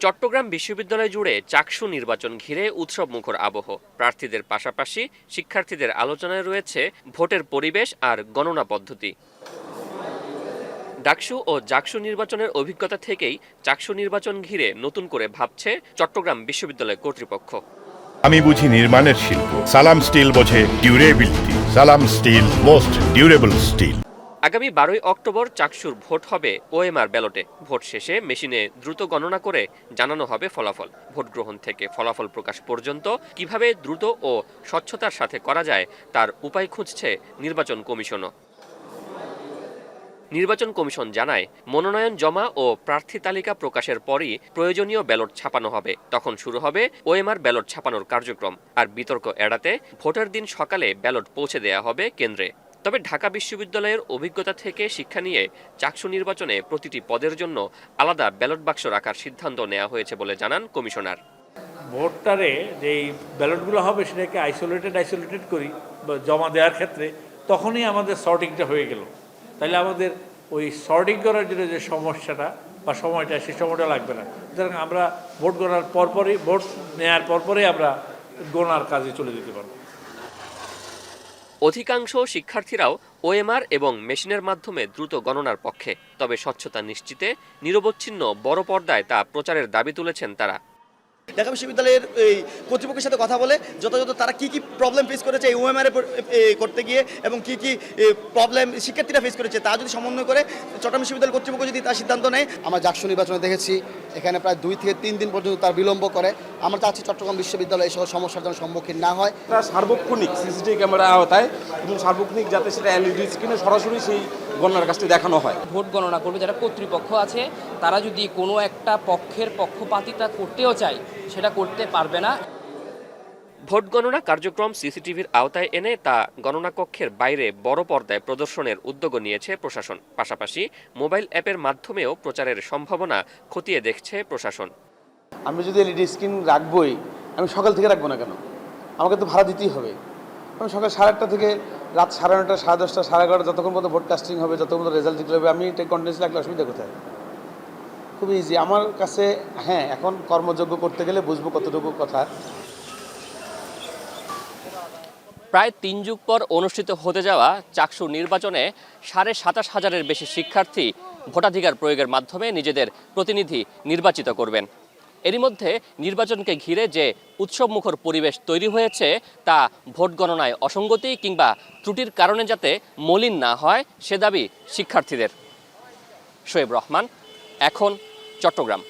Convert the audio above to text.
চট্টগ্রাম বিশ্ববিদ্যালয় জুড়ে চাকসু নির্বাচন ঘিরে উৎসবমুখর আবহ। প্রার্থীদের পাশাপাশি শিক্ষার্থীদের আলোচনায় রয়েছে ভোটের পরিবেশ আর গণনা পদ্ধতি। ডাকসু ও জাকসু নির্বাচনের অভিজ্ঞতা থেকেই চাকসু নির্বাচন ঘিরে নতুন করে ভাবছে চট্টগ্রাম বিশ্ববিদ্যালয় কর্তৃপক্ষ। আমি বুঝি নির্মাণের শিল্প, সালাম স্টিল বোঝে ডিউরেবিলিটি। সালাম স্টিল, মোস্ট ডিউরেবল স্টিল। আগামী 12ই অক্টোবর চাকসুর ভোট হবে ওএমআর ব্যালটে। ভোট শেষে মেশিনে দ্রুত গণনা করে জানানো হবে ফলাফল। ভোট গ্রহণ থেকে ফলাফল প্রকাশ পর্যন্ত কিভাবে দ্রুত ও স্বচ্ছতার সাথে করা যায় তার উপায় খুঁজছে নির্বাচন কমিশনও। নির্বাচন কমিশন জানায়, মনোনয়ন জমা ও প্রার্থী তালিকা প্রকাশের পরই প্রয়োজনীয় ব্যালট ছাপানো হবে। তখন শুরু হবে ওএমআর ব্যালট ছাপানোর কার্যক্রম। আর বিতর্ক এড়াতে ভোটের দিন সকালে ব্যালট পৌঁছে দেয়া হবে কেন্দ্রে। তবে ঢাকা বিশ্ববিদ্যালয়ের অভিজ্ঞতা থেকে শিক্ষা নিয়ে চাকসু নির্বাচনে প্রতিটি পদের জন্য আলাদা ব্যালট বাক্স রাখার সিদ্ধান্ত নেওয়া হয়েছে বলে জানান কমিশনার। ভোটটারে যেই ব্যালটগুলো হবে সেটাকে আইসোলেটেড করি জমা দেওয়ার ক্ষেত্রে, তখনই আমাদের সর্টিংটা হয়ে গেল। তাহলে আমাদের ওই সর্টিং করার জন্য যে সমস্যাটা বা সময়টা, সেই সময়টা লাগবে না। সুতরাং আমরা ভোট গণার পরপরই, ভোট নেওয়ার পরপরই আমরা গণার কাজে চলে যেতে পারব। অধিকাংশ শিক্ষার্থীরাও ওএমআর এবং মেশিনের মাধ্যমে দ্রুত গণনার পক্ষে। তবে স্বচ্ছতা নিশ্চিতে নিরবচ্ছিন্ন বড় পর্দায় তা প্রচারের দাবি তুলেছেন তারা। ঢাকা বিশ্ববিদ্যালয়ের এই কর্তৃপক্ষের সাথে কথা বলে যথাযথ তারা কি প্রবলেম ফেস করেছে এই ওএমআর করতে গিয়ে, এবং কি প্রবলেম শিক্ষার্থীরা ফেস করেছে তা যদি সমন্বয় করে চট্টগ্রাম বিশ্ববিদ্যালয় কর্তৃপক্ষ যদি তার সিদ্ধান্ত নেয়। আমরা জাকসু নির্বাচনে দেখেছি এখানে প্রায় 2 থেকে 3 দিন পর্যন্ত তার বিলম্ব করে। আমরা চাচ্ছি চট্টগ্রাম বিশ্ববিদ্যালয় এসব সমস্যার যেন সম্মুখীন না হয়। সার্বক্ষণিক সিসিটিভি ক্যামেরা আওতায় এবং সার্বক্ষণিক যাতে সেটা এলইডি স্ক্রিনে সরাসরি সেই গণনার কাজটি দেখানো হয়। ভোট গণনা করবে যারা কর্তৃপক্ষ আছে, তারা যদি কোনো একটা পক্ষের পক্ষপাতিতা করতেও চায় সেটা করতে পারবে না। ভোট গণনা কার্যক্রম সিসিটিভির আওতায় এনে তা গণনা কক্ষের বাইরে বড় পর্দায় প্রদর্শনের উদ্যোগ নিয়েছে প্রশাসন। পাশাপাশি মোবাইল অ্যাপের মাধ্যমেও প্রচারের সম্ভাবনা খতিয়ে দেখছে প্রশাসন। আমি যদি এলইডি স্ক্রিন রাখবই, আমি সকাল থেকে রাখবো না কেন? আমাকে তো ভাড়া দিতেই হবে। আমি সকাল 8:30 থেকে রাত 9:30, 10:30, 11:30 যতক্ষণ পর্যন্ত ভোট কাস্টিং হবে, যতক্ষণ পর্যন্ত রেজাল্ট দিতে হবে, আমি এটা কন্টিনিউসলি রাখলে অসুবিধা কোথায়? খুব ইজি আমার কাছে। হ্যাঁ, এখন কর্মযোগ্য করতে গেলে বুঝবো কতটুকু কথা। প্রায় 3 যুগ পর অনুষ্ঠিত হতে যাওয়া চাকসু নির্বাচনে 27,500-এর বেশি শিক্ষার্থী ভোটাধিকার প্রয়োগের মাধ্যমে নিজেদের প্রতিনিধি নির্বাচিত করবেন। এরই মধ্যে নির্বাচনকে ঘিরে যে উৎসবমুখর পরিবেশ তৈরি হয়েছে তা ভোট গণনায় অসঙ্গতি কিংবা ত্রুটির কারণে যাতে মলিন না হয় সে দাবি শিক্ষার্থীদের। শোয়েব রহমান, এখন চট্টগ্রাম।